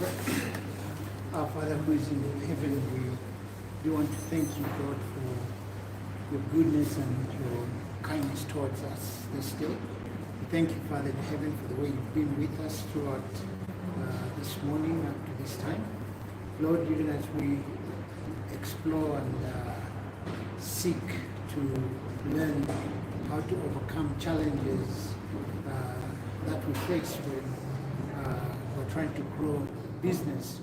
pray. Our Father who is in heaven, we want to thank you, God, for your goodness and your kindness towards us this day. We thank you, Father in heaven, for the way you've been with us throughout this morning up to this time. Lord, even as we explore and seek to learn how to overcome challenges that we face when we're trying to grow business,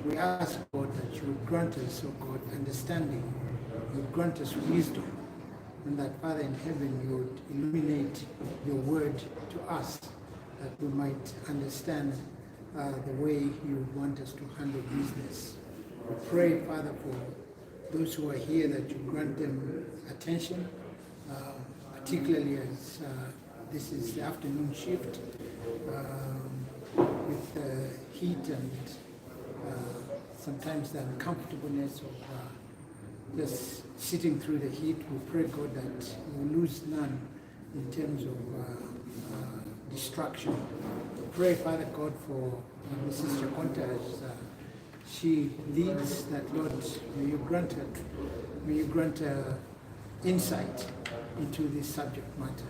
we ask, God, that you would grant us, oh God, understanding, you would grant us wisdom, and that, Father in heaven, you would illuminate your word to us, that we might understand the way you would want us to handle business. We pray, Father, for those who are here, that you grant them attention, particularly as this is the afternoon shift, with the heat and sometimes the uncomfortableness of just sitting through the heat. We pray, God, that you lose none in terms of distraction. We pray, Father God, for Mrs. Chakonta as she leads, that, Lord, may you grant her insight into this subject matter.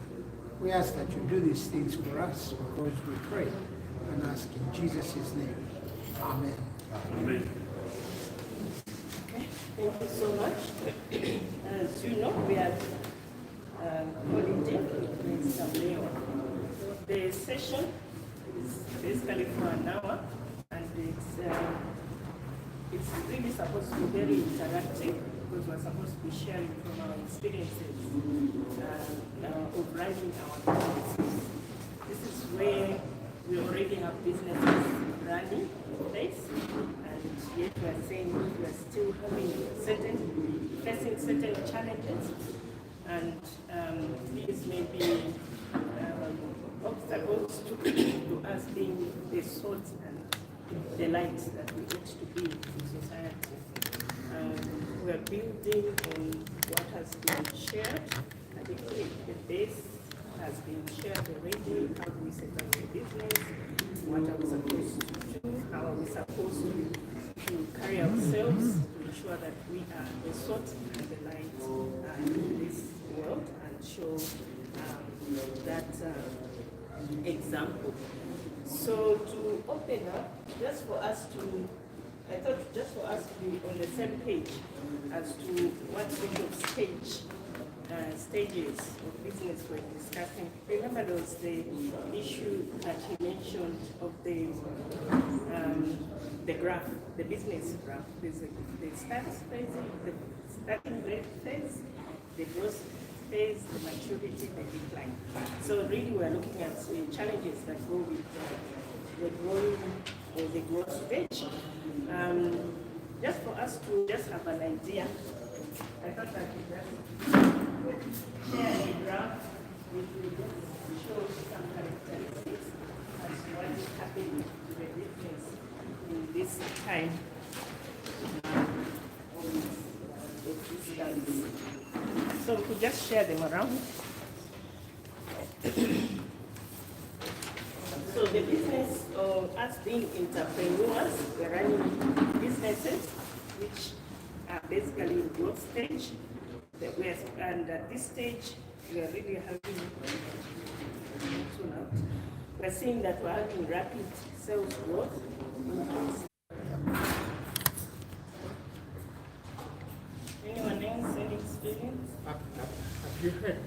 We ask that you do these things for us, because we pray and ask in Jesus' name. Amen. Amen. Okay, thank you so much. As you know, we have holiday with Mr. Mlewa. The session is basically for an hour, and it's really supposed to be very interactive, because we're supposed to be sharing from our experiences of running our businesses. This is where we already have businesses running in place, and yet we are saying we are still facing certain challenges, and these may be obstacles to us being the salt and the light that we ought to be in society. We are building on what has been shared. I think the base has been shared already. How do we set up a business? What are we supposed to do? How are we supposed to carry ourselves to ensure that we are the salt and the light in this world, and show that example. So to open up, I thought just for us to be on the same page as to what sort of stages of business we're discussing. Remember, there was the issue that he mentioned of the graph, the business graph. There's the start phase, the starting phase, the growth phase, the maturity, the decline. So really, we're looking at the challenges that go with the growing or the growth stage. Just for us to just have an idea, I thought that we just share a graph which will just show some characteristics as to what is happening to the business in this time of existence. So we could just share them around. So the business of us being entrepreneurs, we're running businesses which are basically in growth stage. And at this stage, we are really having, we're seeing that we're having rapid sales growth. Anyone else, any experience? Have you heard,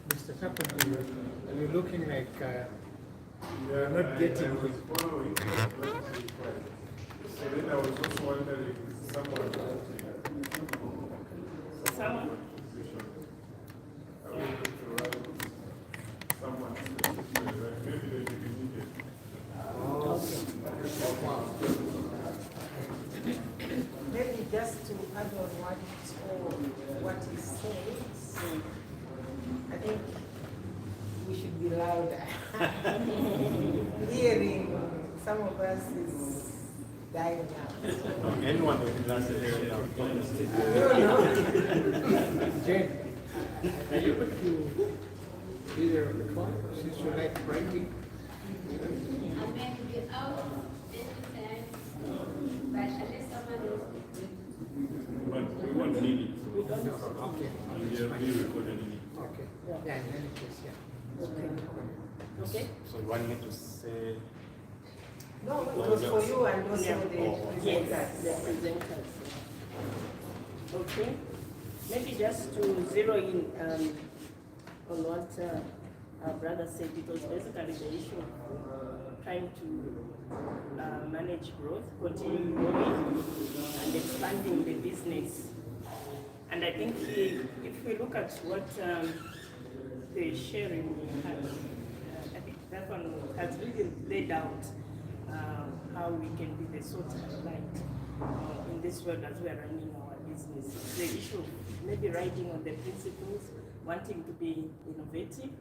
Mr. Chakonta, you're looking like you're not getting it. So then I was just wondering, someone maybe they didn't need it. Maybe just to add on what he says, I think we should be louder. Hearing some of us is dying out. Anyone with glasses is Jane, are you able to either on the phone since you like writing? I'm going to get out anytime. But we won't need it. We don't know. Okay. And we are re-recording it. Okay. Yeah. Yeah, in any case, yeah. Okay. Okay? So you want me to say? No, it was for you and also Yeah. the Oh. Yes, presenters. the presenters. Okay, maybe just to zero in on what our brother said, because basically the issue of trying to manage growth, continue growing and expanding the business. And I think if we look at what the sharing we had, I think that one has really laid out how we can be the salt and light in this world as we are running our business. The issue of maybe riding on the principles, wanting to be innovative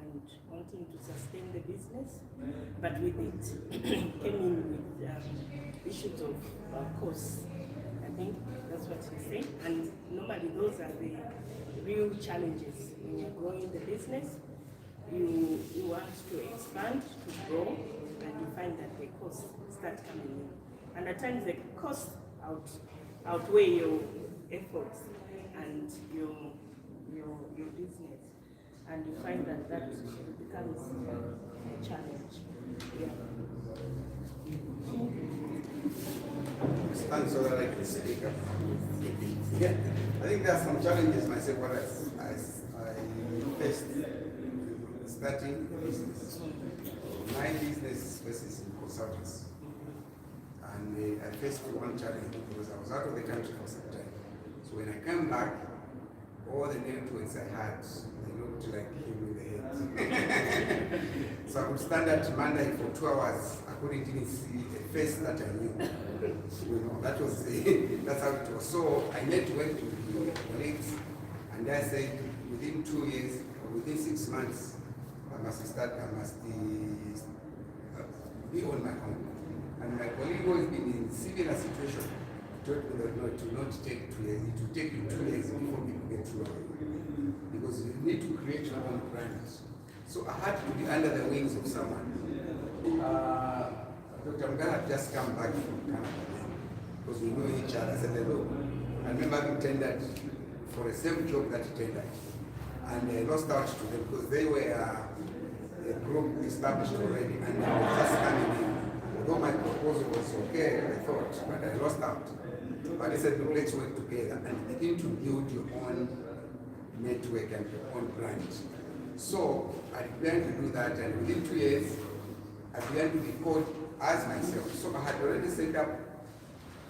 and wanting to sustain the business, but with it came in with issues of costs. I think that's what he's saying, and normally those are the real challenges when you're growing the business. You want to expand, to grow, and you find that the costs start coming in. And at times the costs outweigh your efforts and your business. And you find that becomes a challenge. Yeah. Stand so that I can speak up. Yeah, I think there are some challenges myself what I faced starting a business. My business is in consultants. And I faced one challenge because I was out of the country for some time. So when I came back, all the networks I had, they looked like him with the head. So I would stand at Monday for 2 hours. I couldn't even see a face that I knew. You know, that was that's how it was. So I networked with colleagues, and I said within 2 years, or within 6 months, I must be on my own. And my colleague who has been in similar situation told me that no, it will not take 2 years. It will take you 2 years before people get through it. Because you need to create your own brand. So I had to be under the wings of someone. Dr. Mgala had just come back from Canada because we know each other. I said, look, I remember having tendered for the same job that he tendered. And I lost out to them because they were a group established already and they were just coming in. Although my proposal was okay, I thought, but I lost out. But I said, look, let's work together and begin to build your own network and your own brand. So I began to do that, and within 2 years, I began to be called as myself. So I had already set up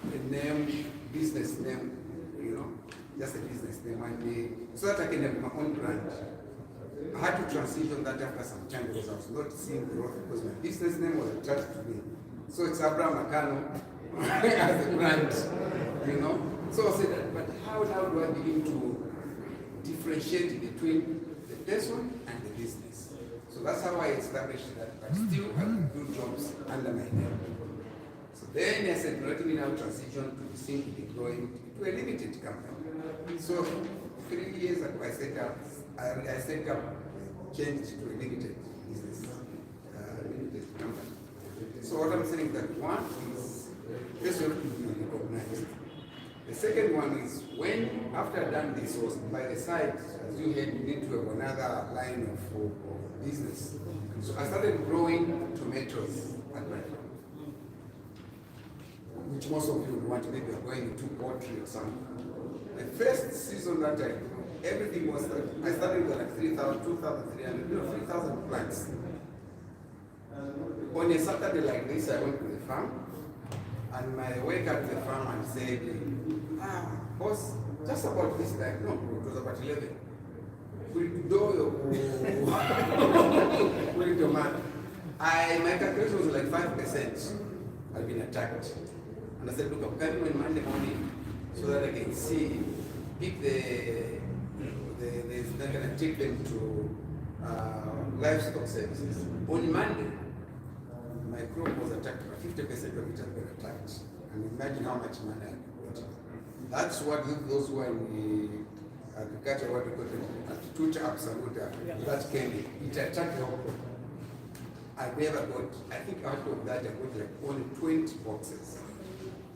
a name, business name, you know, just a business name, and so that I can have my own brand. I had to transition that after some time because I was not seeing growth because my business name was attached to me. So it's Abraham Akano as a brand, you know. So I said, but how now do I begin to differentiate between the person and the business? So that's how I established that, but still I could do jobs under my name. So then I said, let me now transition to simply growing to a limited company. So 3 years ago I set up, changed to a limited business, limited company. So what I'm saying is that one is, this will be recognized. The second one is when, after I've done this, was by the side, as you heard, you need to have another line of business. So I started growing tomatoes at my farm, which most of you would want, maybe you're going into poultry or something. The first season that I grew, everything was that I started with like 3,000, 2,300, 3,000 plants. On a Saturday like this, I went to the farm, and my worker at the farm and said, boss, just about this time, no, it was about 11. My calculation was like 5%. I've been attacked. And I said, look, I'm coming on Monday morning so that I can see if they're going to take them to livestock services. On Monday, my crop was attacked, but 50% of it had been attacked. And imagine how much money I got. That's what those who are in the agriculture, what we call it, tutor absolute, that came in. It attacked the whole crop. I never got, I think out of that I got like only 20 boxes.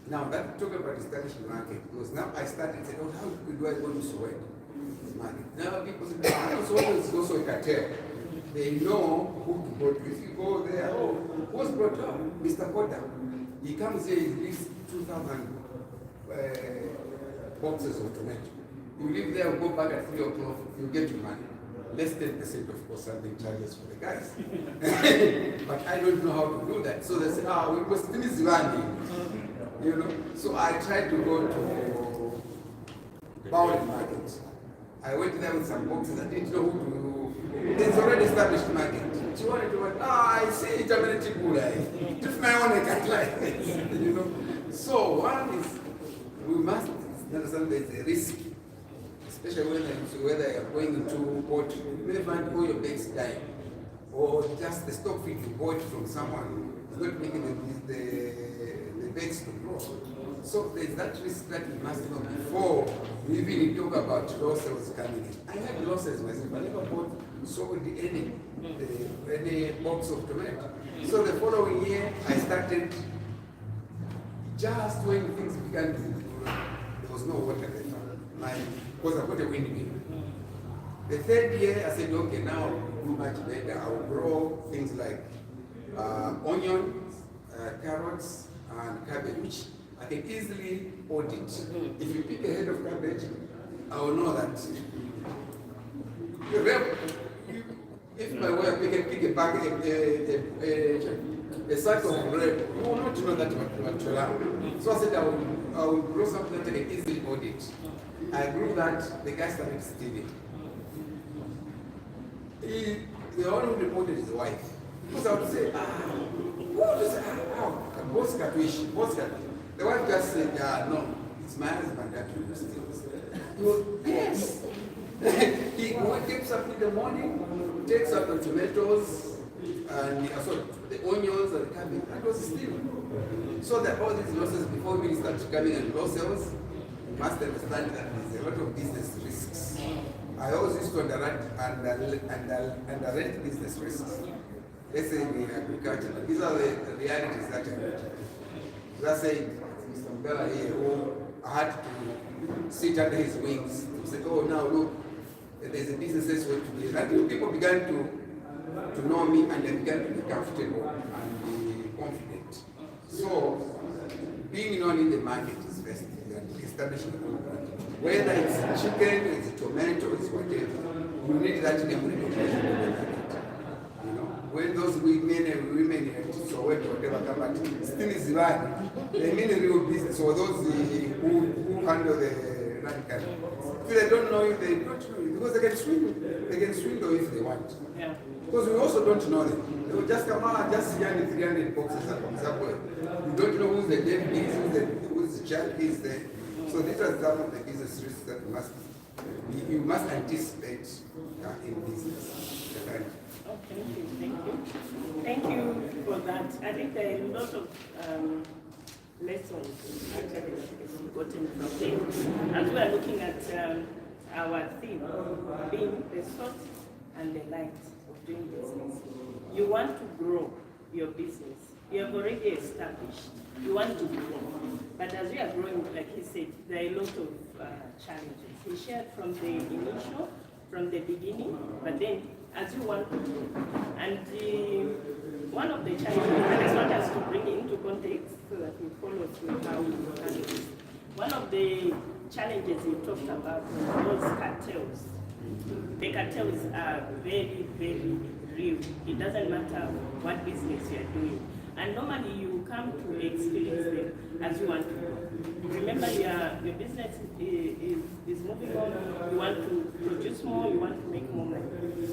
Now that talk about establishing market, because now I started saying, oh, how do I go to Soweto market? Now people say, oh, Soweto is also a cartel. They know who to go to. If you go there, oh, who's brought up? Mr. Kota. He comes here, he leaves 2,000 boxes of tomato. You live there and go back at 3 o'clock, you get your money. Less 10% of course something charges for the guys. But I don't know how to do that. So they say, we must finish one. You know? So I tried to go to Bowling Market. I went there with some boxes. I didn't know who to. There's already established market. She wanted to go, I see it, I'm going to just my own guidelines. You know? So one is, we must understand there's a risk. Especially whether you're going into port, you may find all your bags dying. Or just the stock feed you bought from someone is not making the bags to grow. So there's that risk that we must know before we even talk about losses coming in. I had losses myself. I never bought any box of tomato. So the following year, I started just when things began to grow. There was no water there. Because I got a windmill. The third year, I said, okay, now do much better. I will grow things like onions, carrots, and cabbage, which I can easily audit. If you pick a head of cabbage, I will know that. If my wife can pick a bag, a sack of bread, you will not know that much. So I said, I will grow something that I can easily audit. I grew that, the guy started stealing. The one who reported his wife. Because I would say, what is boss Katuishi, boss Katuishi. The wife just said, no, it's my husband that will steal. He was, yes. He gets up in the morning, takes up the tomatoes, and the onions and the cabbage. That was stealing. So that all these losses, before we start coming and losses, you must understand that there's a lot of business risks. I always used to underrate business risks. Let's say in agriculture, these are the realities that I know. As I said, Mr. Mlewa here, who had to sit under his wings to say, oh, now look, there's a business way to be. Until people began to know me and they began to be comfortable and be confident. So, being known in the market is best. Establishing the market. Whether it's chicken, it's tomatoes, whatever, you need that name recognition in the market. You know, when those women at Soweto, whatever, come back, still is one. They mean real business, or those who handle the radical. If they don't know you, they don't know you, because they can swindle if they want. Yeah. Because we also don't know them. They will just come out, just 300 boxes and somewhere. You don't know who's the dead is, who's the child is there. So these are some of the business risks that you must anticipate in business. Oh, thank you for that. I think there are a lot of lessons actually gotten from them. As we are looking at our theme, being the source and the light of doing business. You want to grow your business. You have already established. You want to grow. But as we are growing, like he said, there are a lot of challenges. He shared from the initial, from the beginning, but then as you want to grow. And one of the challenges, I just want us to bring it into context so that we follow through how we handle this. One of the challenges he talked about was cartels. The cartels are very, very real. It doesn't matter what business you are doing. And normally you come to experience them as you want to go. Remember, your business is moving on. You want to produce more, you want to make more money.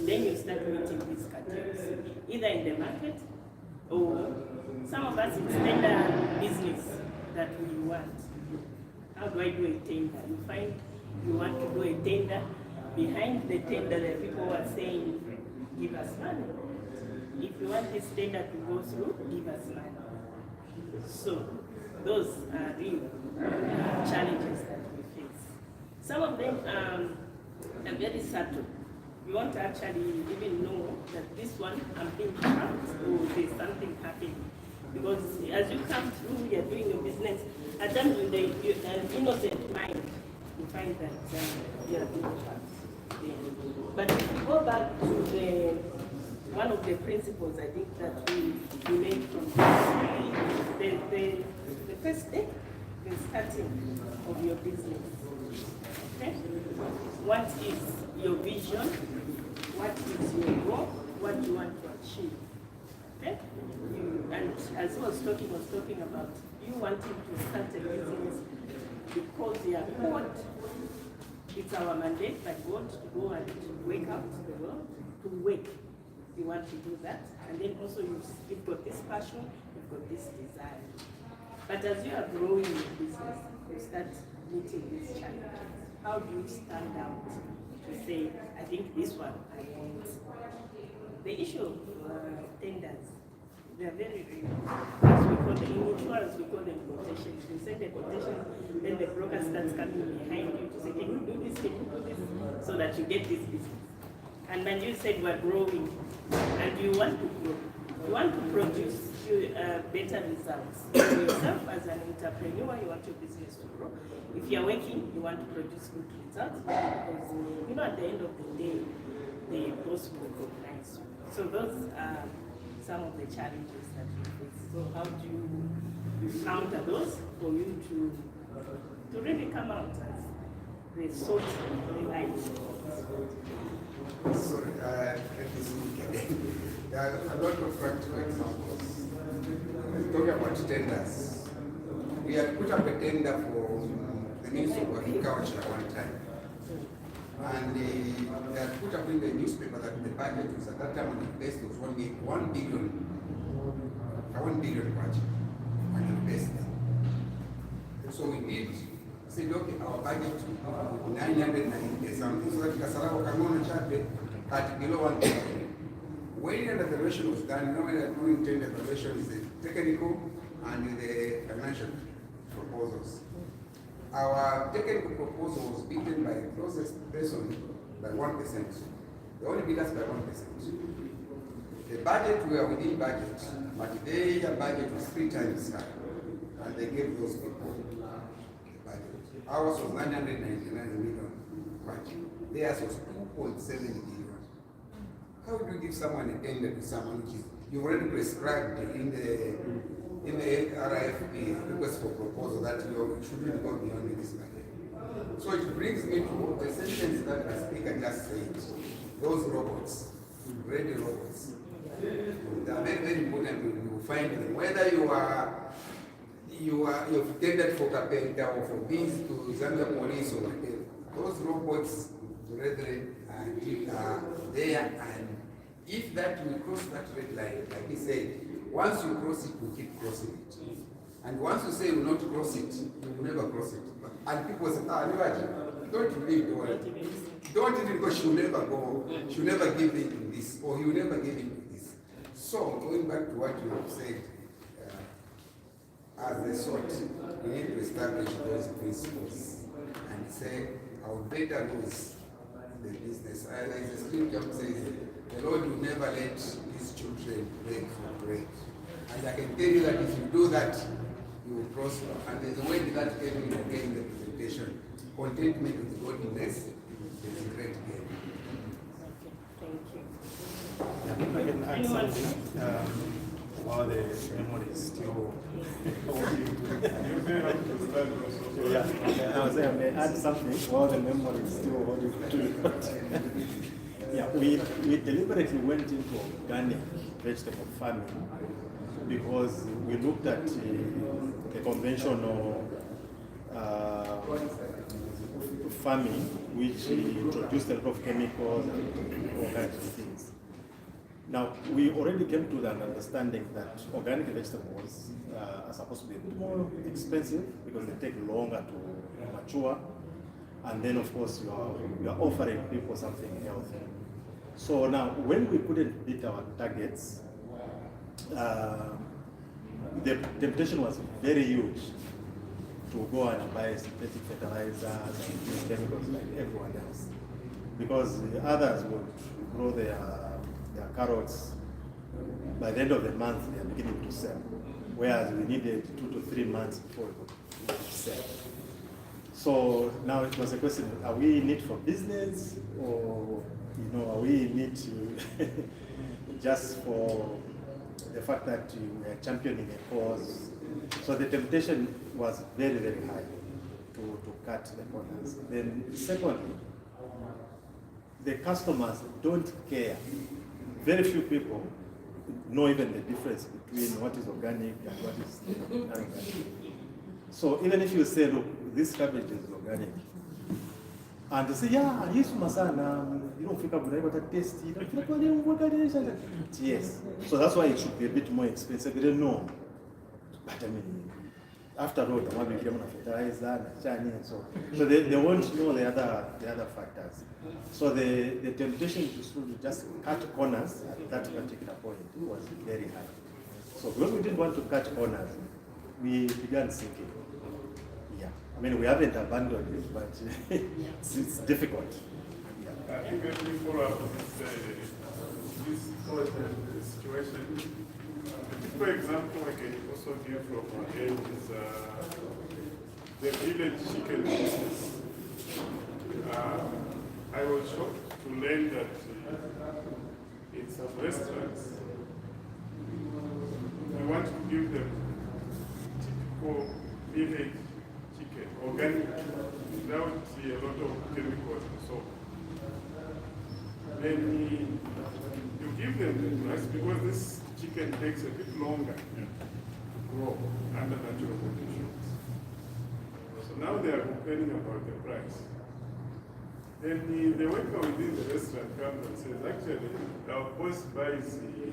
Then you start meeting these cartels, either in the market or some of us it's tender business that we want. How do I do a tender? You find you want to do a tender. Behind the tender, the people are saying, give us money. If you want this tender to go through, give us money. So, those are real challenges that we face. Some of them are very subtle. You want to actually even know that this one I'm being trapped or there's something happening. Because as you come through, you're doing your business, at times with an innocent mind, you find that you are doing that. Yeah. But if you go back to one of the principles I think that we made from the first step, the starting of your business. Okay? What is your vision? What is your goal? What do you want to achieve? Okay? And as he was talking about you wanting to start a business because you are called. It's our mandate by God to go and wake up to the world, to wake. You want to do that. And then also you've got this passion, you've got this desire. But as you are growing your business, you start meeting these challenges. How do you stand out to say, I think this one I want? The issue of tenders, they are very real. As we call them, in insurance, we call them quotations. You send a quotation, then the broker starts coming behind you to say, can you do this, can you do this, so that you get this business. And when you said we're growing, and you want to grow, you want to produce better results. For yourself as an entrepreneur, you want your business to grow. If you're working, you want to produce good results, because at the end of the day, the boss will recognize you. So those are some of the challenges that we face. So how do you counter those for you to really come out as the sort of the light? Sorry, let me speak again. There are a lot of practical examples. Talking about tenders, we had put up a tender for the Ministry of Agriculture at one time. And they had put up in the newspaper that the budget was at that time when it placed was 1 billion budget and invested. So we did say, okay, our budget 990 something, so that Kasarabo Kamona Chate at below 1 billion. When the evaluation was done, when they are doing tender evaluation is the technical and the financial proposals. Our technical proposal was beaten by the closest person by 1%. They only beat us by 1%. The budget, we are within budget, but their budget was 3 times higher, and they gave those people the budget. Ours was 999 million budget. Theirs was 2.7 billion. How do you give someone a tender to someone which is you've already prescribed in the RFP request for proposal that you shouldn't go beyond this budget? So it brings me to the sentence that the speaker just said. Those robots, ready robots, they are very, very important. You find them. Whether you've tended for carpenter or for bees to Zambia police or whatever, those robots, brethren, are there, and if that will cross that red line, like he said, once you cross it, you keep crossing it. And once you say you will not cross it, you will never cross it. And people say, don't leave the world. Don't even go, she'll never go, she'll never give in this, or he'll never give in this. So, going back to what you have said, as a sort, we need to establish those principles and say, I would better lose the business. There is a scripture that says, the Lord will never let his children beg for bread. And I can tell you that if you do that, you will prosper. And there's a word that came in again in the presentation. Contentment with godliness is a great gain. Thank you. I can add something while the memory is still I was saying I may add something while the memory is still holding. Yeah, we deliberately went into organic vegetable farming because we looked at the conventional farming, which introduced a lot of chemicals and all kinds of things. Now, we already came to that understanding that organic vegetables are supposed to be more expensive because they take longer to mature, and then of course you are offering people something healthy. So now, when we couldn't meet our targets, the temptation was very huge to go and buy synthetic fertilizers and use chemicals like everyone else, because the others would grow their carrots. By the end of the month, they are beginning to sell. whereas we needed 2 to 3 months before we could sell. So now it was a question, are we in it for business, or are we in it just for the fact that we are championing a cause? So the temptation was very, very high to cut the corners. Then secondly, the customers don't care. Very few people know even the difference between what is organic and what is inorganic. So even if you say, look, this cabbage is organic, and they say, yeah, yes, masana, you don't think about that tasty. Yes. So that's why it should be a bit more expensive. They don't know. But I mean, after all, the one became a fertilizer and so they won't know the other factors. So the temptation to just cut corners at that particular point was very high. So because we didn't want to cut corners, we began sinking. Yeah, I mean, we haven't abandoned it, but it's difficult. Yeah. I think let me follow up with this situation. For example, I can also give from my end is the village chicken business. I was shocked to learn that in some restaurants, we want to give them typical village chicken, organic, without a lot of chemicals and so on. Then you give them the price because this chicken takes a bit longer to grow under natural conditions. So now they are complaining about the price. Then the worker within the restaurant comes and says, actually, our boss buys the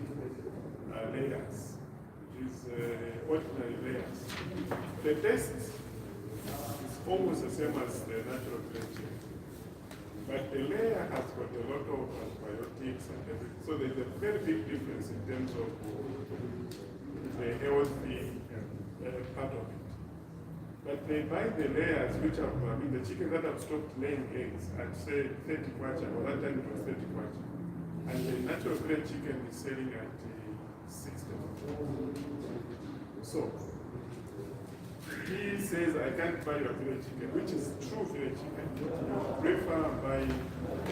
layers, which is ordinary layers. The taste is almost the same as the natural grade chicken. But the layer has got a lot of antibiotics and everything. So there's a very big difference in terms of the healthy part of it. But they buy the layers which have, the chicken that have stopped laying eggs at say 30 kwacha, or that time it was 30 kwacha. And the natural grade chicken is selling at 60. So he says, I can't buy your village chicken, which is true village chicken. You prefer buy a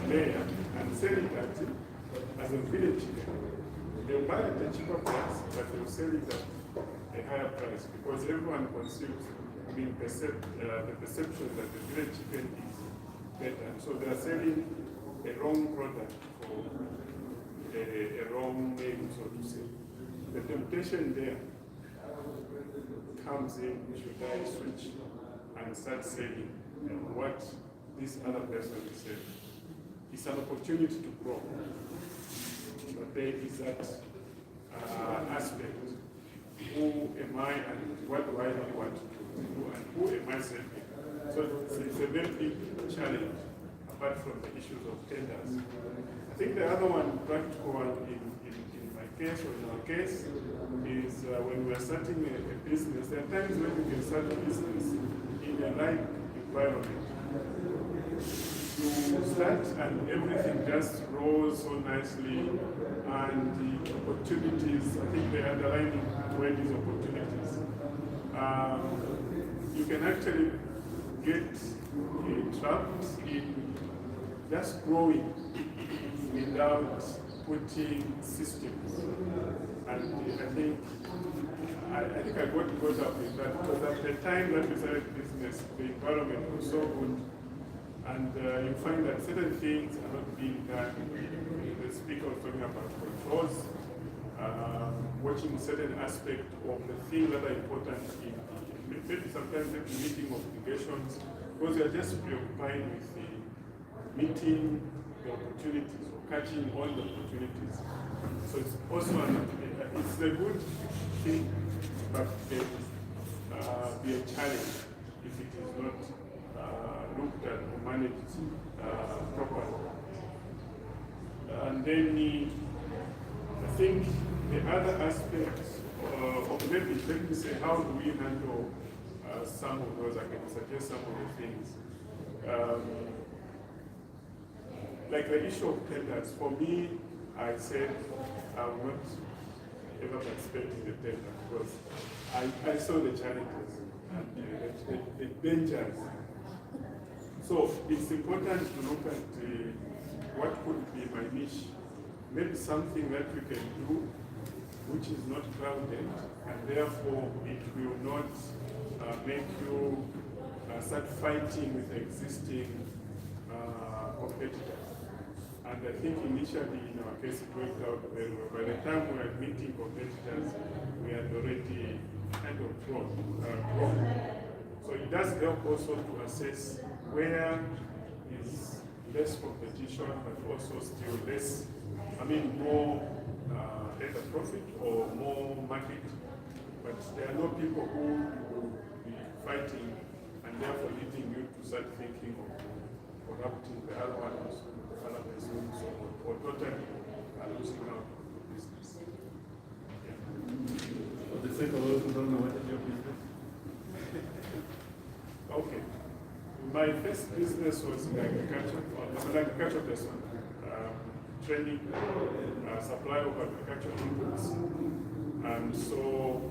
layer and sell it as a village chicken. They'll buy it at a cheaper price, but they'll sell it at a higher price because everyone consumes, the perception that the village chicken is better. So they are selling a wrong product for a wrong name, so to say. The temptation there comes in, should I switch and start selling what this other person is selling? It's an opportunity to grow. But there is that aspect. Who am I and what do I really want to do and who am I serving? So it's a very big challenge apart from the issues of tenders. I think the other one, practical one in my case or in our case, is when we are starting a business. There are times when we can start a business in a live environment. You start and everything just rolls so nicely, and the opportunities, I think the underlying word is opportunities. You can actually get trapped in just growing without putting systems. And I think I got caught up with that because at the time that we started business, the environment was so good. And you find that certain things are not being done. The speaker was talking about controls, watching certain aspects of the things that are important in maybe sometimes the meeting obligations, because you are just preoccupied with the meeting the opportunities or catching all the opportunities. So it's also it's a good thing, but it be a challenge if it is not looked at or managed properly. And then I think the other aspect of maybe, let me say, how do we handle some of those? I can suggest some of the things. Like the issue of tenders, for me, I said I will not ever participate in the tender because I saw the challenges and the dangers. So it's important to look at what could be my niche. Maybe something that you can do which is not crowded, and therefore it will not make you start fighting with existing competitors. And I think initially in our case it worked out very well. By the time we were meeting competitors, we had already kind of grown. So it does help also to assess where is less competition, but also still less, more either profit or more market. But there are no people who will be fighting and therefore leading you to start thinking of corrupting the other one, the other person, so or totally losing out of the business. Yeah. For the sake of those who don't know, what is your business? Okay. My first business was in agriculture. I'm an agriculture person. Training, supply of agricultural inputs. And so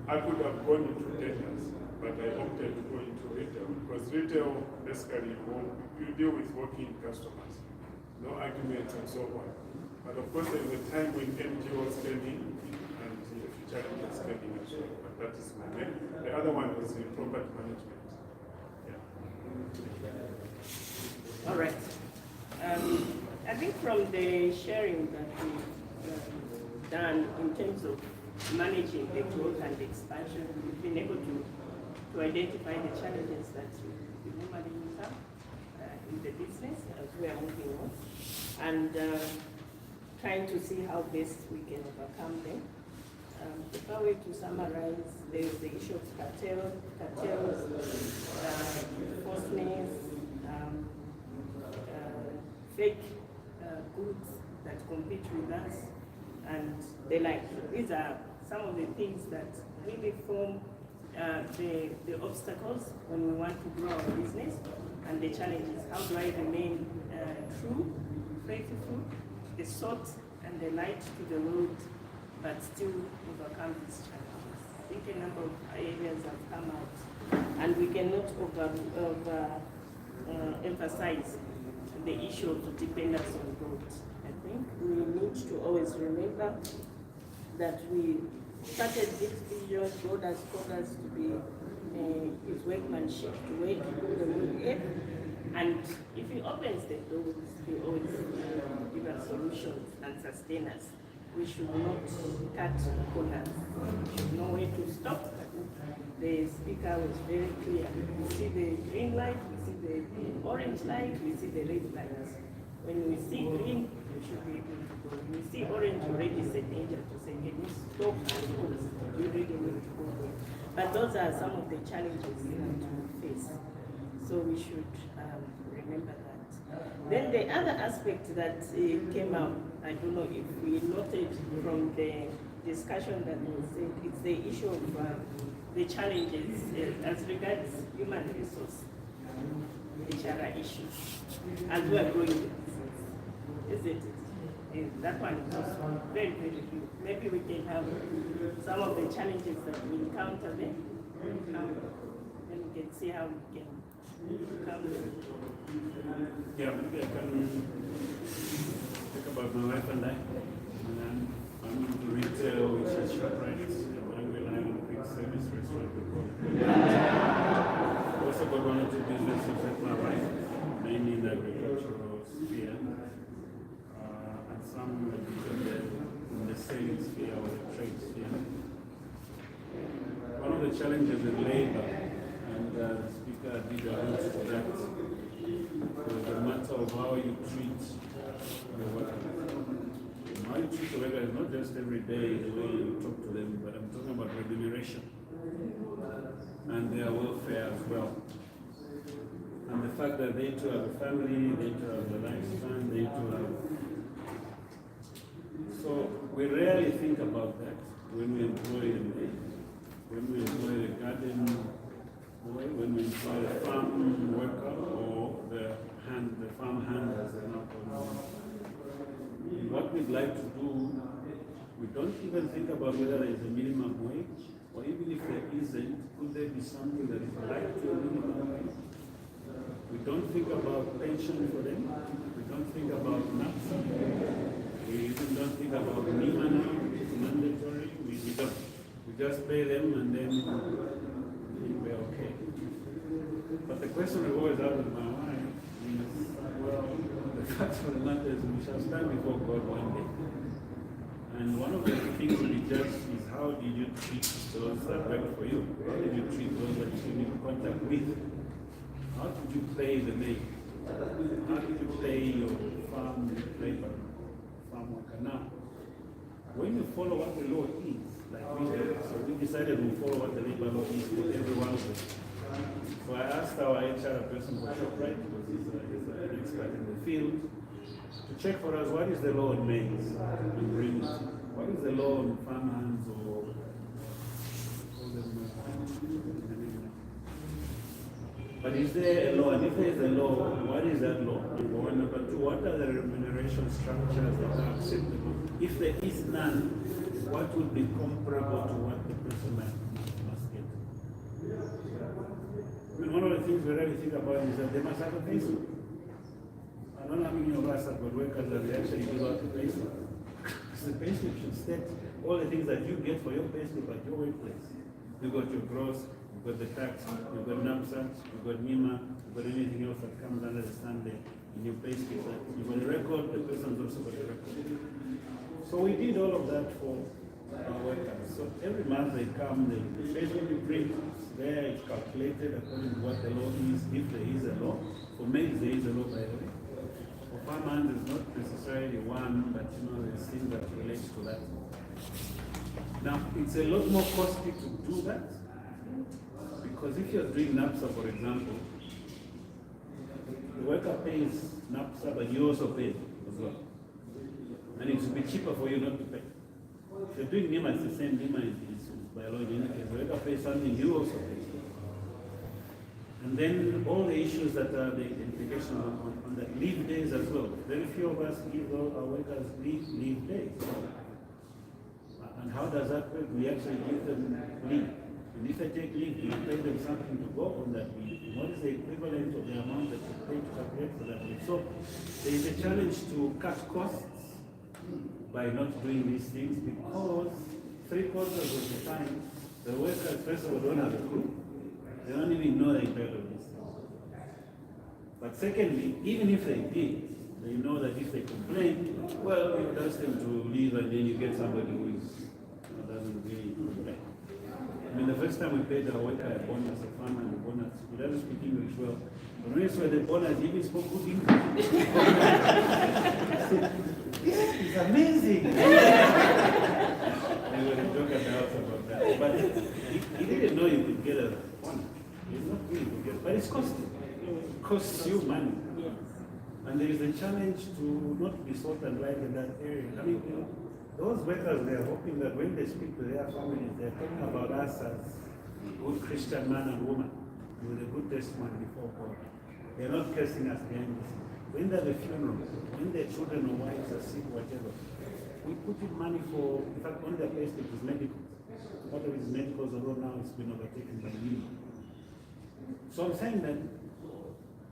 I could have gone into tenders, but I opted to go into retail because retail basically you deal with working customers, no arguments and so on. But of course there was a time when NGOs came in and the challenges came in as well. But that is my name. The other one was in property management. Yeah. All right. I think from the sharing that we've done in terms of managing the growth and the expansion, we've been able to identify the challenges that we normally have in the business as we are moving on, and trying to see how best we can overcome them. If I were to summarize, there's the issue of cartels, falseness, fake goods that compete with us, and the like. These are some of the things that really form the obstacles when we want to grow our business, and the challenges. How do I remain true, faithful, the salt and the light to the road, but still overcome these challenges? I think a number of areas have come out, and we cannot emphasize the issue of dependence on growth. I think we need to always remember that we started this vision. God has called us to be his workmanship, to work the wood. And if he opens the doors, he always give us solutions and sustain us. We should not cut corners. We should know where to stop. The speaker was very clear. We see the green light, we see the orange light, we see the red light. When we see green, we should be able to go. When we see orange, already it's a danger to say, can you stop and pause? You really need to go there. But those are some of the challenges that we face. So we should remember that. Then the other aspect that came out, I don't know if we noted from the discussion that was said, it's the issue of the challenges as regards human resource, HR issues, as we are growing the business, isn't it? That one is also very, very huge. Maybe we can have some of the challenges that we encounter there, and we can see how we can come. Yeah, maybe I can talk about my wife and I. And I'm into retail, which is ShopRite. I'm relying on quick service restaurant. Also got one or two businesses with my wife, mainly in the agricultural sphere, and some in the sales sphere or the trade sphere. One of the challenges is labor, and the speaker did allude to that. The matter of how you treat the workers. How you treat the worker is not just every day the way you talk to them, but I'm talking about remuneration and their welfare as well. And the fact that they too have a family, they too have a lifespan, they too have. So we rarely think about that when we employ a maid, when we employ a garden boy, when we employ a farm worker or the farm hand as an alcohol. What we'd like to do with don't even think about whether there is a minimum wage, or even if there isn't, could there be something that is like to a minimum wage? We don't think about pension for them. We don't think about NAPSA. We even don't think about NIMA now, which is mandatory. We don't. We just pay them and then we're okay. But the question that always out of my mind is, well, the fact of the matter is we shall stand before God one day. And one of the things to be judged is how did you treat those that work for you? How did you treat those that you came in contact with? How did you play the maid? How did you play your farm labor, farm worker? Now, when you follow what the law is, like we did, so we decided we follow what the labor law is for everyone of us. So I asked our HR person for ShopRite, because he's an expert in the field, to check for us what is the law on maize and greens, what is the law on farmhands or but is there a law? And if there is a law, what is that law? Number one. Number two, what are the remuneration structures that are acceptable? If there is none, what would be comparable to what the person must get? I mean, one of the things we really think about is that they must have a payslip. I don't know how many of us have got workers that they actually give out the payslip. The payslip should state all the things that you get for your payslip at your workplace. You got your gross, you got the tax, you got NAPSA, you got NIMA, you got anything else that comes under the stand there in your payslip. You got the record, the person's also got the record. So we did all of that for our workers. So every month they come, the payslip you print, there it's calculated according to what the law is, if there is a law. For maize there is a law, by the way. For farmhands is not necessarily one, but there's things that relate to that. Now, it's a lot more costly to do that, because if you're doing NAPSA, for example, the worker pays NAPSA, but you also pay as well. And it would be cheaper for you not to pay. If you're doing NIMA, it's the same. NIMA is by law in any case. The worker pays something, you also pay. And then all the issues that are the implications on the leave days as well. Very few of us give our workers leave days. And how does that work? We actually give them leave. And if they take leave, we pay them something to go on that leave. What is the equivalent of the amount that we pay to calculate for that leave? So there is a challenge to cut costs by not doing these things, because 3/4 of the time the workers first of all don't have a clue. They don't even know the impact of this. But secondly, even if they did, they know that if they complain, well, you ask them to leave and then you get somebody who doesn't really complain. I mean, the first time we paid our worker a bonus, a farmer, and a bonus, he doesn't speak English well. But when he saw the bonus, he even spoke good English. It's amazing. They were joking about that. But he didn't know you could get a bonus. It's not really good, but it's costly. It costs you money. Yes. And there is a challenge to not be salt and light in that area. I mean, those workers, they are hoping that when they speak to their families, they're talking about us as good Christian man and woman with a good testimony before God. They're not cursing us behind this. When there's a funeral, when their children or wives are sick, whatever, we put in money for, in fact, on their place it is medical. Part of it is medical, although now it's been overtaken by me. So I'm saying that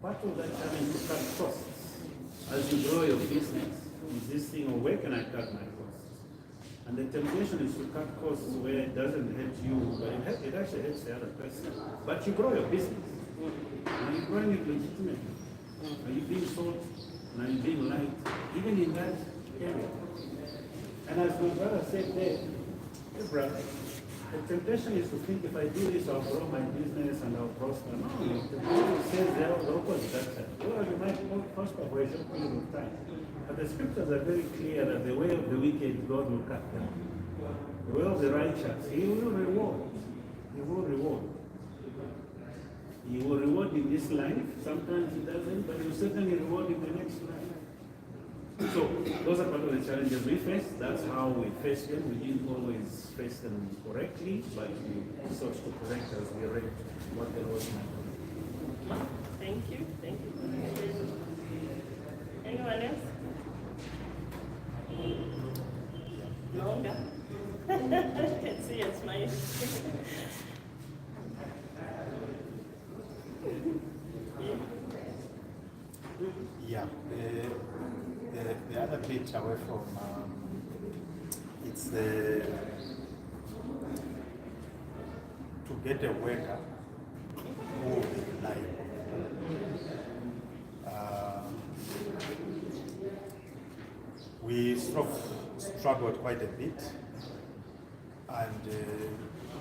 part of that challenge to cut costs as you grow your business is this thing of where can I cut my costs? And the temptation is to cut costs where it doesn't hurt you, but it actually hurts the other person. But you grow your business. And you're growing it legitimately. Are you being sold? Are you being light? Even in that area. And as my brother said there, hey brother, the temptation is to think if I do this, I'll grow my business and I'll prosper. No, the Bible says the opposite. Well, you might prosper for a short period of time. But the scriptures are very clear that the way of the wicked, God will cut them. The way of the righteous, He will reward. He will reward. He will reward in this life. Sometimes He doesn't, but He will certainly reward in the next life. So those are part of the challenges we face. That's how we face them. We didn't always face them correctly, but we sought to correct as we read what the Lord meant. Thank you. Thank you. Anyone else? Longer? That's my. Yeah, the other bit away from it's the to get a worker who will be reliable. We struggled quite a bit, and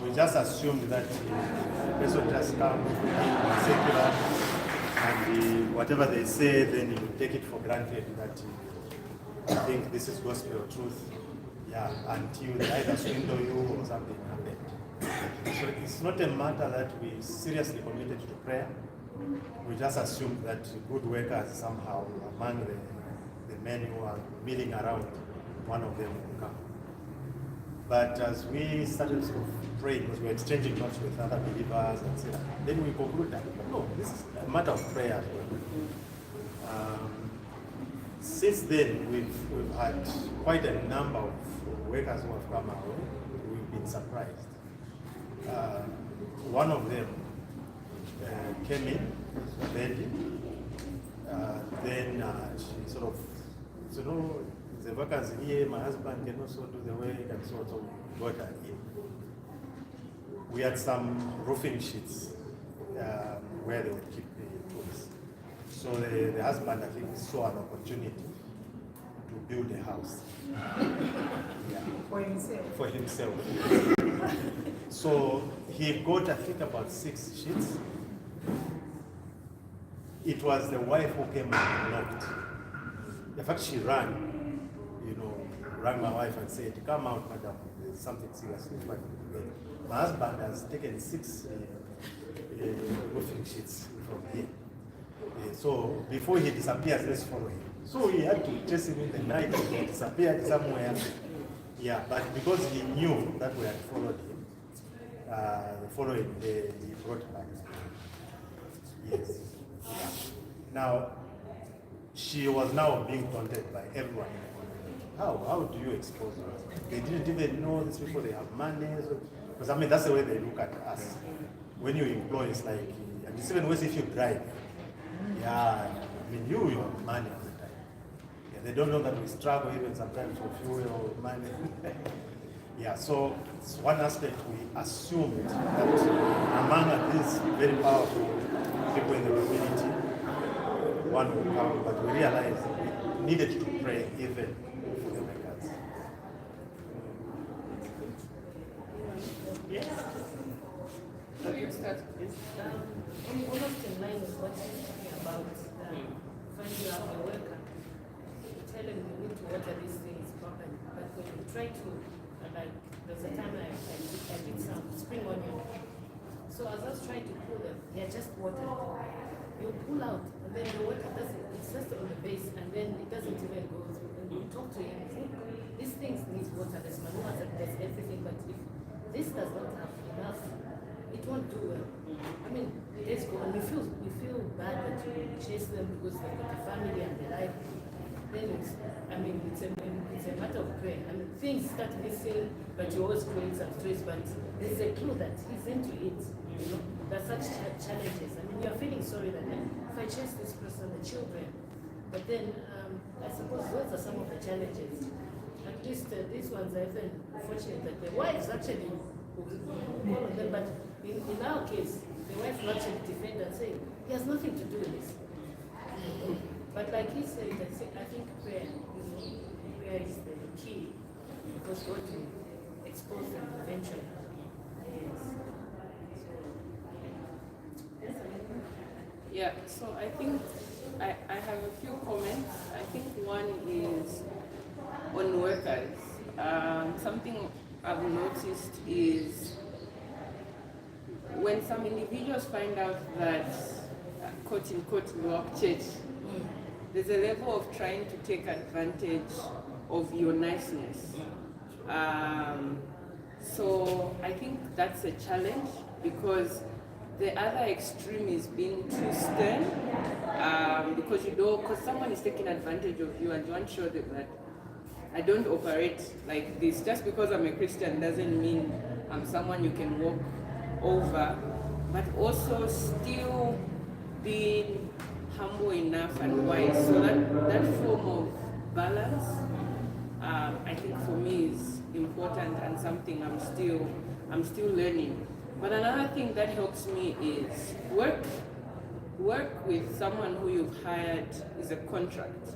we just assumed that the person just comes secular, and whatever they say, then you take it for granted that you think this is gospel truth, yeah, until they either swindle you or something happened. So it's not a matter that we seriously committed to prayer. We just assumed that good workers somehow among the men who are milling around, one of them will come. But as we started sort of praying, because we were exchanging notes with other believers, and so then we concluded that no, this is a matter of prayer as well. Since then, we've had quite a number of workers who have come our way. We've been surprised. One of them came in, lady, then she sort of, so no, the vacancy here, my husband can also do the work, and so we got her in. We had some roofing sheets where they would keep the tools. So the husband, I think, saw an opportunity to build a house. Yeah. For himself. For himself. So he got, I think, about 6 sheets. It was the wife who came and knocked. In fact, she rang my wife and said, "Come out, madam, there's something serious." My husband has taken 6 roofing sheets from here. So before he disappears, let's follow him. So we had to chase him in the night, and he disappeared somewhere. Yeah, but because he knew that we had followed him, the following day he brought back. Yes. Yeah. Now, she was now being taunted by everyone. How do you expose us? They didn't even know these people, they have money. Because I mean, that's the way they look at us. When you employ, it's like, and it's even worse if you drive. Yeah, I mean, you have money all the time. Yeah, they don't know that we struggle even sometimes for fuel or money. Yeah, so it's one aspect we assumed that among these very powerful people in the community, one will come, but we realized we needed to pray even for the workers. Yes. Okay, start, please. Almost in line with what you're talking about, finding out a worker, tell them you need to water these things properly. But when you try to, like, there's a time I did some spring onion. So as I was trying to pull them, they're just water. You pull out, and then the water doesn't, it's just on the base, and then it doesn't even go through. And you talk to him, these things need water, there's manure, there's everything, but if this does not have enough, it won't do well. I mean, let's go, and you feel bad that you chase them because they've got a family and they life. Then it's a matter of prayer. I mean, things start missing, but you always create some stress, but there's a clue that he's into it, you know. There's such challenges. I mean, you're feeling sorry that if I chase this person, the children, but then I suppose those are some of the challenges. At least these ones are even fortunate that the wives actually call on them, but in our case, the wife will actually defend and say, he has nothing to do with this. But like he said, I think prayer, prayer is the key, because God will expose them eventually. Yes. Yeah, so I think I have a few comments. I think one is on workers. Something I've noticed is when some individuals find out that, quote unquote, work church, there's a level of trying to take advantage of your niceness. So I think that's a challenge, because the other extreme is being too stern, because someone is taking advantage of you, and you want to show them that I don't operate like this. Just because I'm a Christian doesn't mean I'm someone you can walk over, but also still being humble enough and wise. So that form of balance, I think for me is important and something I'm still learning. But another thing that helps me is work with someone who you've hired is a contract.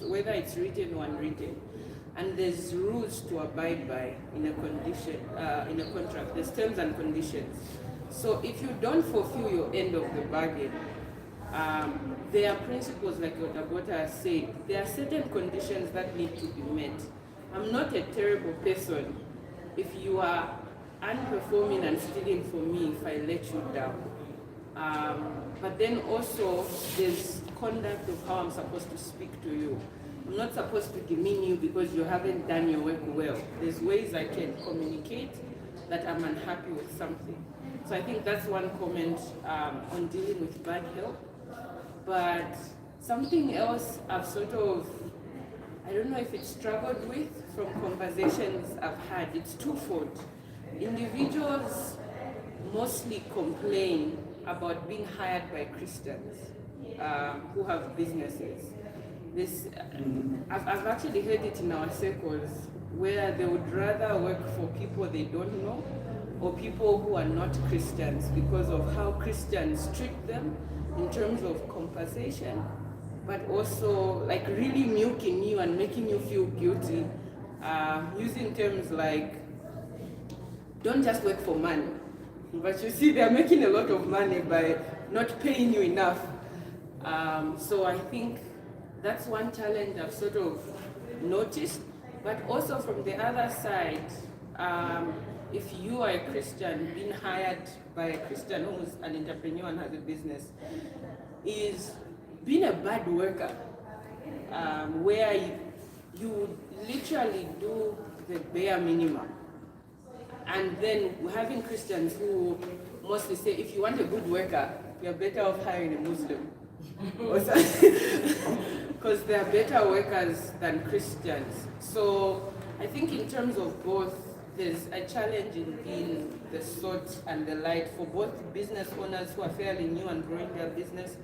Whether it's written or unwritten, and there's rules to abide by in a contract. There's terms and conditions. So if you don't fulfill your end of the bargain, there are principles like what Agota has said. There are certain conditions that need to be met. I'm not a terrible person if you are unperforming and stealing from me if I let you down. But then also there's conduct of how I'm supposed to speak to you. I'm not supposed to demean you because you haven't done your work well. There's ways I can communicate that I'm unhappy with something. So I think that's one comment on dealing with bad health. But something else I've sort of, I don't know if it's struggled with from conversations I've had, it's twofold. Individuals mostly complain about being hired by Christians who have businesses. I've actually heard it in our circles where they would rather work for people they don't know or people who are not Christians because of how Christians treat them in terms of compensation, but also like really milking you and making you feel guilty, using terms like, don't just work for money. But you see, they're making a lot of money by not paying you enough. So I think that's one challenge I've sort of noticed. But also from the other side, if you are a Christian, being hired by a Christian who's an entrepreneur and has a business, is being a bad worker, where you literally do the bare minimum. And then having Christians who mostly say, if you want a good worker, you're better off hiring a Muslim. Because they are better workers than Christians. So I think in terms of both, there's a challenge in being the salt and the light for both business owners who are fairly new and growing their business,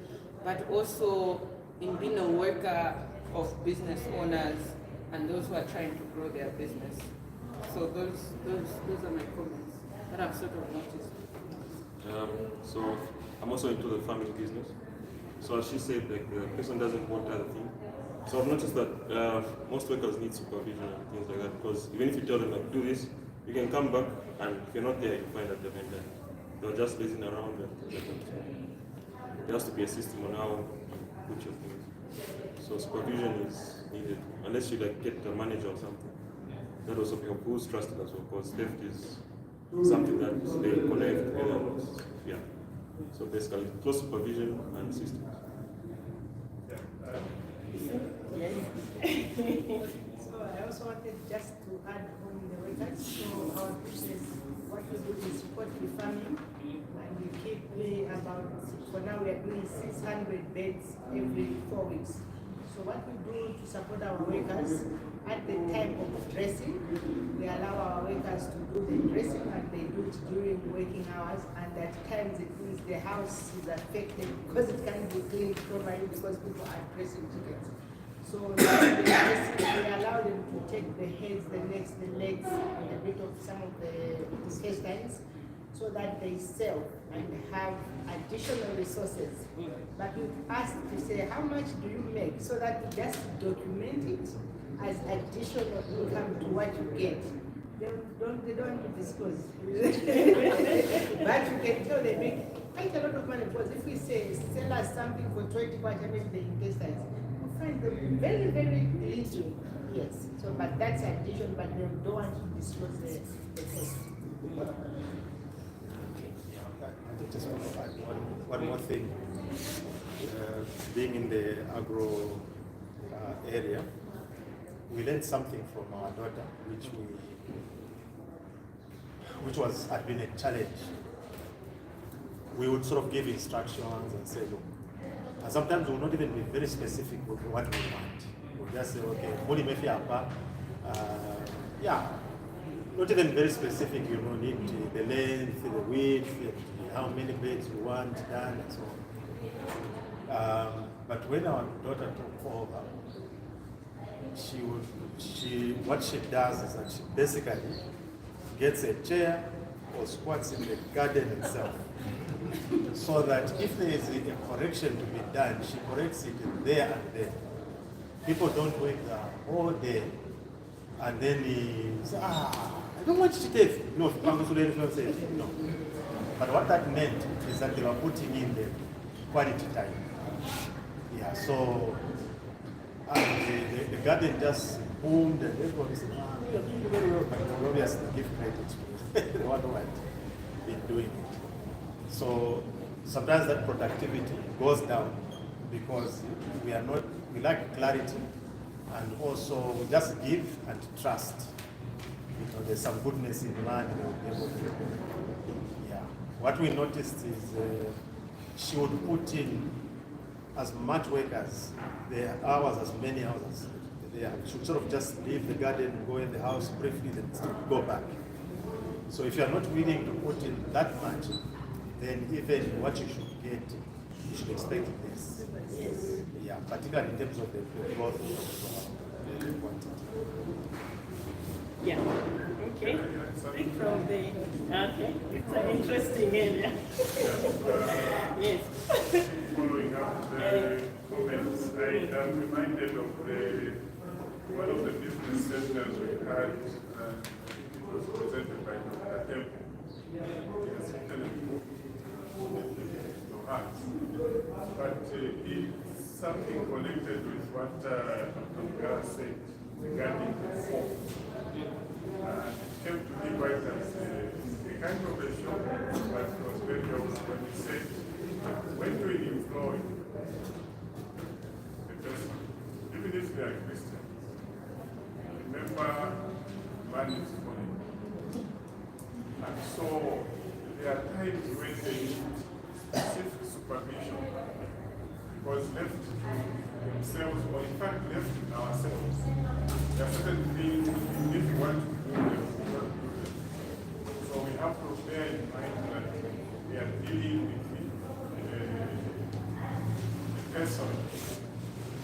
but also in being a worker of business owners and those who are trying to grow their business. So those are my comments that I've sort of noticed. So I'm also into the family business. So as she said, like the person doesn't want other things. So I've noticed that most workers need supervision and things like that, because even if you tell them like do this, you can come back and if you're not there, you find that they've been done. They're just lazing around and things like that. So there has to be a system on how you put your things. So supervision is needed, unless you like get a manager or something. That also people who's trusted as well, because theft is something that they connect together. Yeah. So basically, close supervision and systems. So I also wanted just to add on the workers. So our business, what we do is support the farming, and we keep about, for now we are doing 600 beds every 4 weeks. So what we do to support our workers, at the time of dressing, we allow our workers to do the dressing and they do it during working hours, and at times it means the house is affected because it can't be cleaned properly because people are dressing chickens. So we allow them to take the heads, the necks, the legs, and a bit of some of the intestines, so that they sell and have additional resources. But we ask to say, how much do you make? So that we just document it as additional income to what you get. They don't want to disclose. But you can tell they make quite a lot of money, because if we say sell us something for 20 kwacha, maybe the intestines, we find them very, very little. Yes. So but that's addition, but they don't want to disclose the cost. I just want to add one more thing. Being in the agro area, we learned something from our daughter, which had been a challenge. We would sort of give instructions and say, look, and sometimes we will not even be very specific with what we want. We'll just say, okay, yeah, not even very specific, you know, need the length, the width, how many beds you want done, and so on. But when our daughter took over, what she does is that she basically gets a chair or squats in the garden itself. So that if there is a correction to be done, she corrects it there and then. People don't wait the whole day and then he says, I don't want you to take. No, no. But what that meant is that they were putting in the quality time. Yeah, so the garden just boomed and everybody said, we are doing very well, but they obviously give credit to the one who had been doing it. So sometimes that productivity goes down because we lack clarity, and also we just give and trust. You know, there's some goodness in man. Yeah. What we noticed is she would put in as much work as the hours, as many hours as they are. She would sort of just leave the garden, go in the house briefly, then go back. So if you are not willing to put in that much, then even what you should get, you should expect this. Yeah, particularly in terms of the growth of the quantity. Yeah. Okay. Speak from the. Okay. It's an interesting area. Yes. Following up the comments, I am reminded of one of the business centers we had. It was presented by Dr. Temple. But it's something connected with what Dr. said regarding the form. It came to me quite as a kind of a shock, but it was very helpful when he said, when you employ a person, even if they are Christian, remember money is money. And so there are times when they need specific supervision, because left to themselves, or in fact left to ourselves, there are certain things if we want to do them, we don't do them. So we have to bear in mind that we are dealing with a person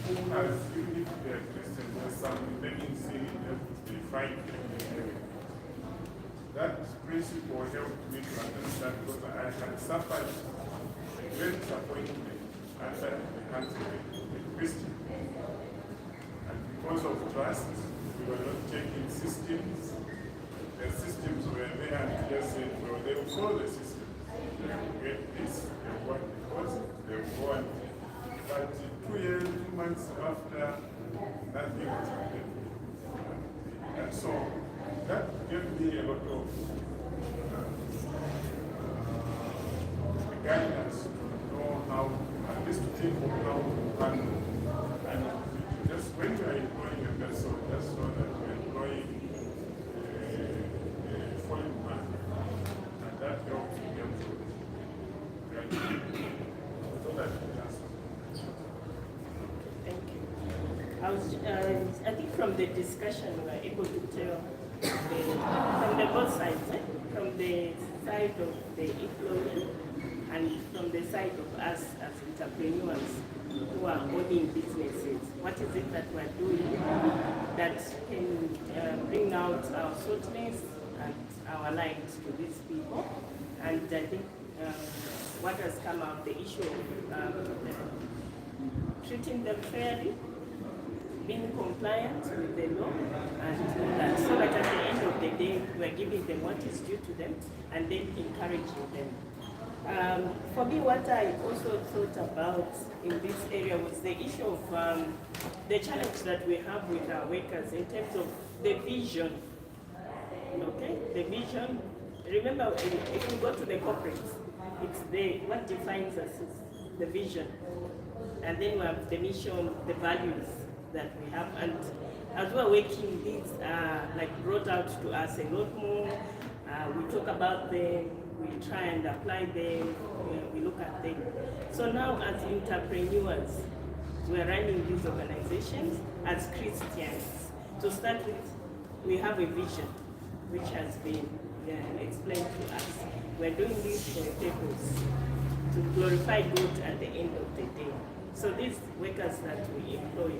who has, even if they are Christian, there's some dependency in them to define them. That principle helped me to understand, because I had suffered a great disappointment under the hands of a Christian. And because of trust, we were not taking systems. The systems were there and just said, well, they will follow the system. They will get this, they will work the course, they will go and but 2 years, 2 months after, nothing was happening. And so that gave me a lot of guidance to know how, at least to think of how to handle. And just when you are employing a person, just so that you are employing a foreign man. And that helps you get to so that you can. Thank you. I think from the discussion we were able to tell from the both sides, from the side of the employee and from the side of us as entrepreneurs who are owning businesses. What is it that we're doing that can bring out our softness and our light to these people? And I think what has come out, the issue of treating them fairly, being compliant with the law, and that, so that at the end of the day, we're giving them what is due to them and then encouraging them. For me, what I also thought about in this area was the issue of the challenge that we have with our workers in terms of the vision. Okay, the vision. Remember, if you go to the corporates, it's what defines us is the vision, and then we have the mission, the values that we have, and as we're working, these are like brought out to us a lot more. We talk about them, we try and apply them, we look at them. So now as entrepreneurs, we're running these organizations as Christians. To start with, we have a vision. which has been explained to us. We're doing this for a purpose, to glorify God at the end of the day. So these workers that we employ,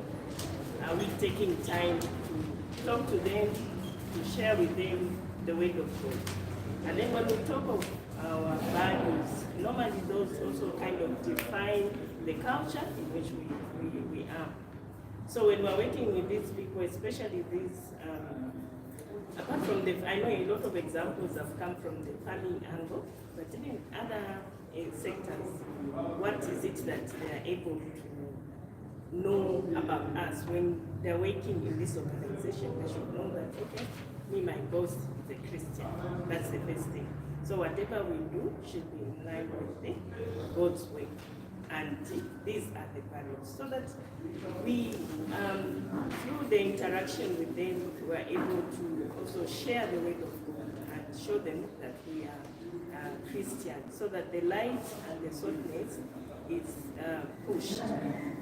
are we taking time to talk to them, to share with them the word of God? And then when we talk of our values, normally those also kind of define the culture in which we are. So when we're working with these people, especially these, apart from the, I know a lot of examples have come from the farming angle, but even other sectors, what is it that they are able to know about us when they're working in this organization? They should know that, okay, me, my boss is a Christian. That's the first thing. So whatever we do should be in line with the God's way. And these are the values. So that we, through the interaction with them, we are able to also share the word of God and show them that we are Christian, so that the light and the saltness is pushed.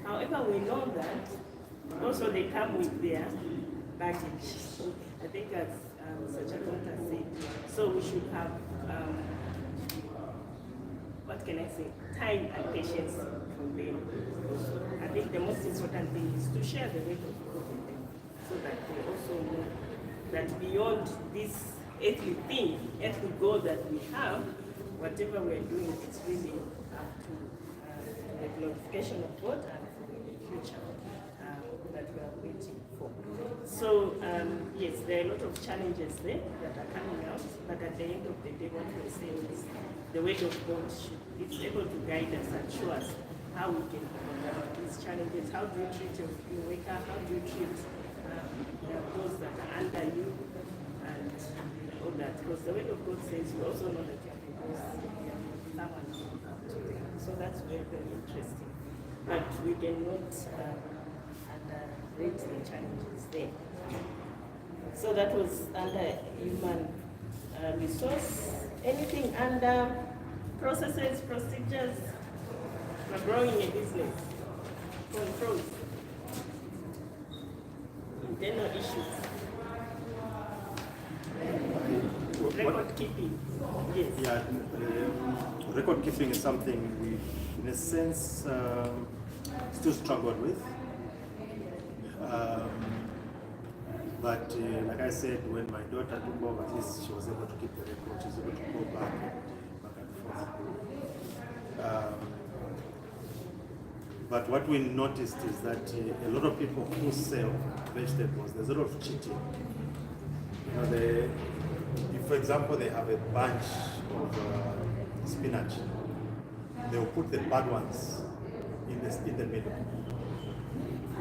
However, we know that also they come with their baggage. I think as Mr. Chakonta said, so we should have, what can I say, time and patience for them. I think the most important thing is to share the word of God with them, so that they also know that beyond this earthly thing, earthly goal that we have, whatever we're doing, it's really up to the glorification of God and for the future that we are waiting for. So, yes, there are a lot of challenges there that are coming out, but at the end of the day, what we're saying is the word of God is able to guide us and show us how we can overcome these challenges. How do you treat your worker? How do you treat those that are under you? And all that. Because the word of God says you also know that you have been someone to them. So that's very, very interesting. But we cannot underrate the challenges there. So that was under human resource. Anything under processes, procedures, for growing a business, controls, internal issues, record keeping. Yes. Yeah, record keeping is something we, in a sense, still struggled with. But like I said, when my daughter took over, at least she was able to keep the record. She was able to go back and forth. But what we noticed is that a lot of people who sell vegetables, there's a lot of cheating. You know, if, for example, they have a bunch of spinach, they will put the bad ones in the middle.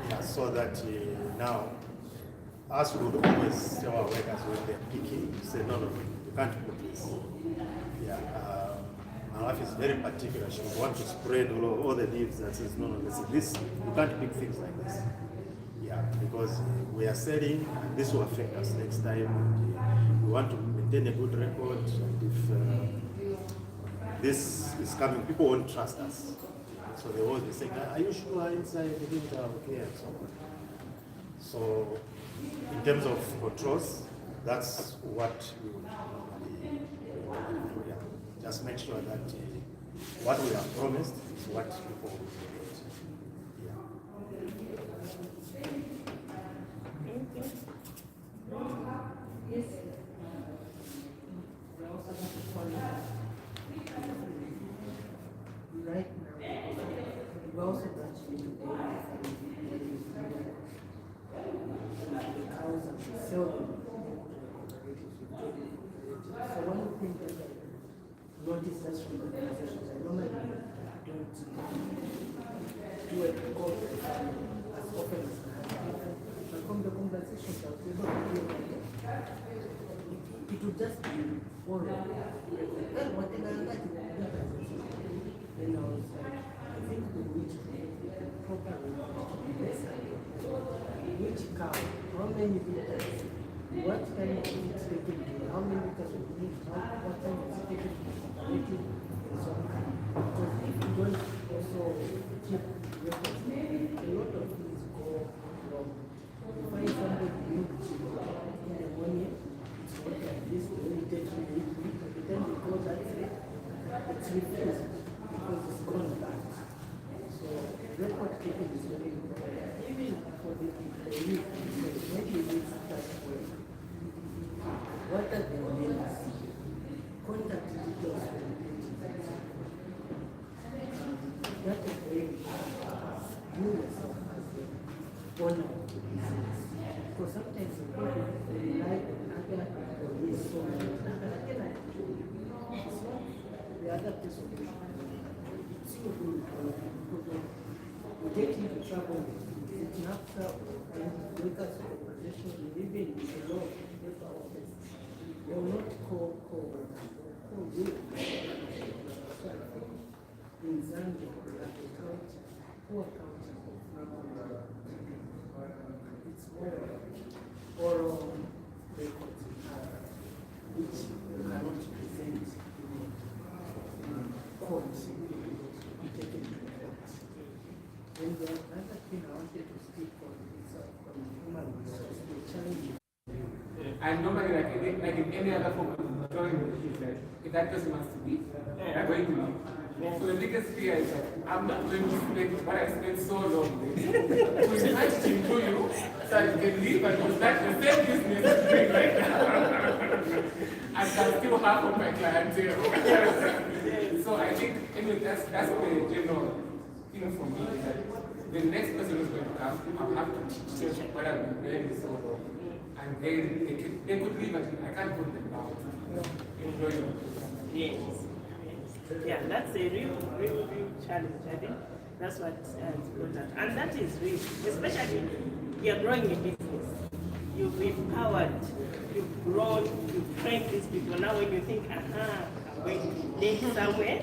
Yeah, so that now, us would always tell our workers when they're picking, say, no, you can't put this. Yeah, my wife is very particular. She would want to spread all the leaves and says, no, this, you can't pick things like this. Yeah, because we are selling, and this will affect us next time. We want to maintain a good record, and if this is coming, people won't trust us. So they always be saying, are you sure inside the things are okay, and so on. So, in terms of controls, that's what we would normally do. Yeah. Just make sure that what we have promised is what people will get. Yes. Right now, we also actually the cows and we sell them. So one of the things that I noticed that's from organizations, I normally don't do a call as often as I have. But from the conversations I was able to do it would just be oral. Well, whatever I like, then I was like, I think we need to proper which cow, how many liters, what kind of things they can do, how many liters we need, what time is it taken to be operated, and so on. Because if you don't also keep records, a lot of things go wrong. You find somebody new in the morning, it's not like Because sometimes people they like other is so the other person. It's so good because we get into trouble. It's not and with us organization, even with the law, they will not call you. So I think in Zambia, we have a culture, poor culture of it's more oral records which you cannot present in court. You take it to court. And the other thing I wanted to speak on is from human resources, the challenge. And normally, like in any other form of drawing, if that person wants to leave, they're going to leave. So the biggest fear is that I'm not going to spend what I spent so long with to invite him to you so that you can leave and you start the same business you're doing right now. And I'm still half of my clientele. So I think anyway, that's the general thing for me. That the next person who's going to come, I'll have to teach them what I've been doing so long. And they could leave and I can't put them down. Enjoy them. Yes. Yeah, that's a real challenge. I think that's what is important. And that is real, especially you're growing a business. You've empowered, you've grown, you've trained these people. Now when you think, I'm going to date somewhere,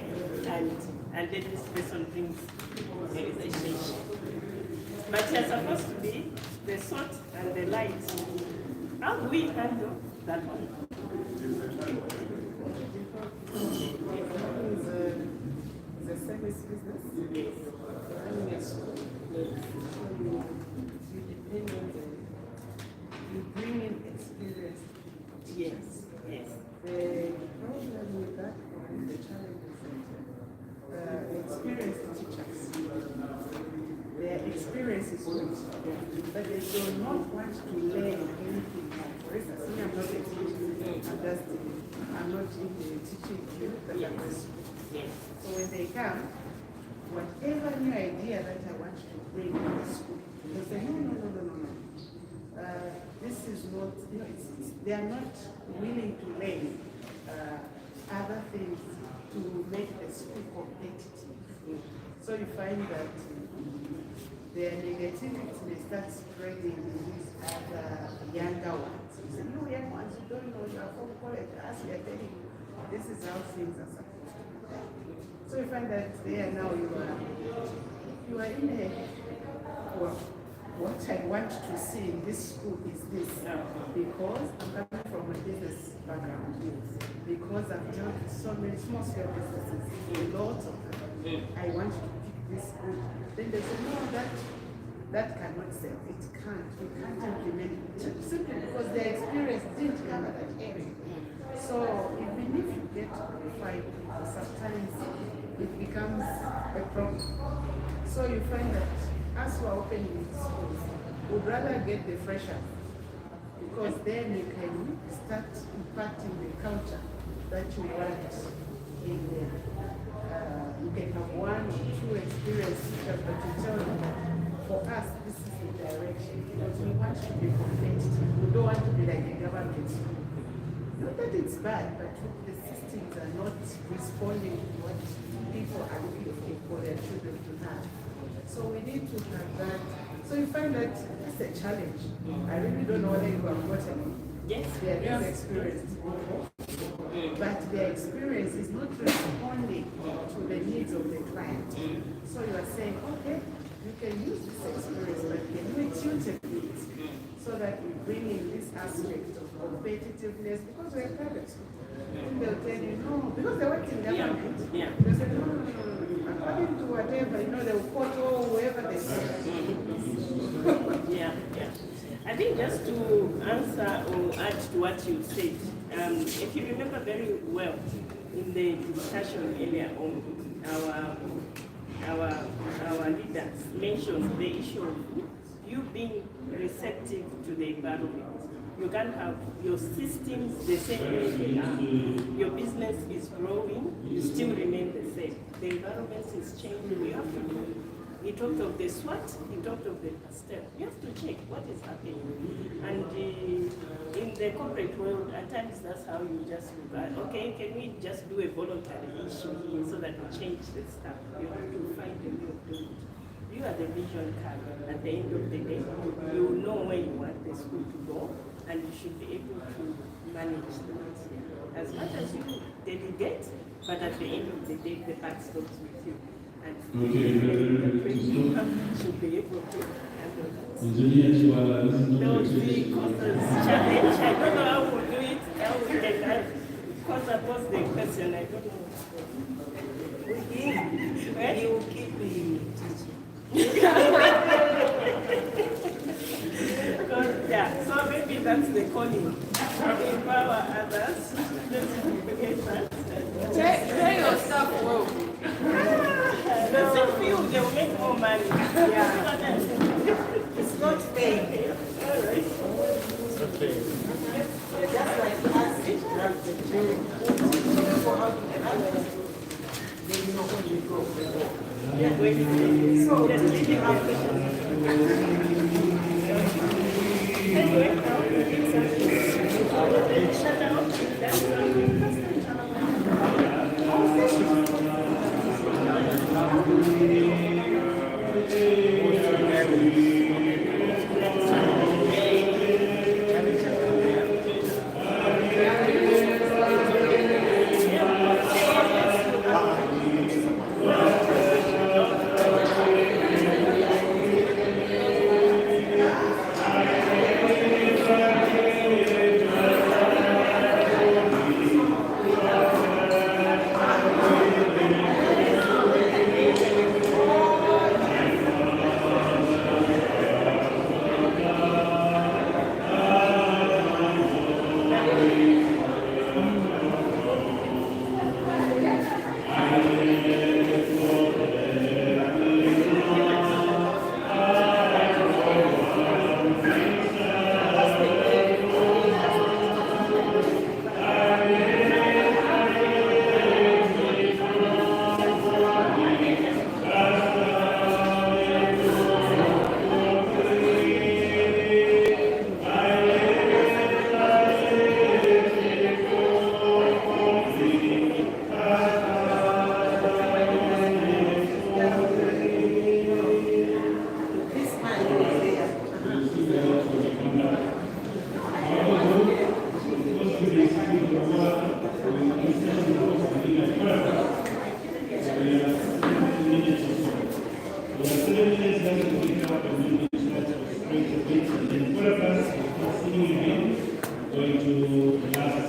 and then this person brings there is a change. But you're supposed to be the salt and the light. How do we handle that one? Is a service business. Yes. Running a school. You depend on you bring in experience. Yes. Yes. The problem with that one, the challenge is that experienced teachers, their experience is good, but they do not want to learn anything. For instance, I'm not a teacher, I'm not in the teaching field, but I'm a school. Yes. So when they come, whatever new idea that I want to bring to the school, they say, no. This is not, they are not willing to learn other things to make the school competitive. So you find that their negativity may start spreading in these other younger ones. You say, no, young ones, you don't know, you are from college, as we are telling you, this is how things are supposed to be done. So you find that there now you are in a, well, what I want to see in this school is this, because I'm coming from a business background, because I've dealt with so many small-scale businesses, lots of them. I want to pick this school. Then they say, no, that cannot sell. It can't. We can't implement it. Simply because their experience didn't cover that area. So even if you get qualified, sometimes it becomes a problem. So you find that as we're opening schools, we'd rather get the freshers, because then you can start impacting the culture that you want in there. You can have 1 or 2 experienced teachers, but you tell them, for us, this is the direction, because we want to be competitive. We don't want to be like a government school. Not that it's bad, but the systems are not responding to what people are looking for their children to have. So we need to have that. So you find that that's a challenge. I really don't know whether you have gotten Yes. their experience. But their experience is not responding to the needs of the client. So you are saying, okay, you can use this experience, but can you tune it so that we bring in this aspect of competitiveness, because we're private school. And they'll tell you, no, because they work in government. Yeah. They say, no. According to whatever, they'll quote whoever they say. Yeah. I think just to answer or add to what you said, if you remember very well in the discussion earlier on, our leaders mentioned the issue of you being receptive to the environment. You can't have your systems the same way they are. Your business is growing, you still remain the same. The environment is changing. You have to He talked of the SWAT, he talked of the pastel. You have to check what is happening. And in the corporate world, at times that's how you just look at, okay, can we just do a voluntary issue here so that we change the stuff? You have to find a way of doing it. You are the vision card. At the end of the day, you know where you want the school to go, and you should be able to manage that. As much as you delegate, but at the end of the day, the buck stops with you. And the people should be able to handle that. Those three causes challenge. I don't know how we'll do it, how we can have. Because that was the question, I don't know. You will keep me teaching. Yeah, so maybe that's the calling. Empower others. Pay your staff well. The same field, they will make more money. Yeah. It's not fair. All right. Just like us, you have the children for how to handle it. They know when you go. Yeah, wait. So, just leave it up. Anyway, shut down. That's Gracias.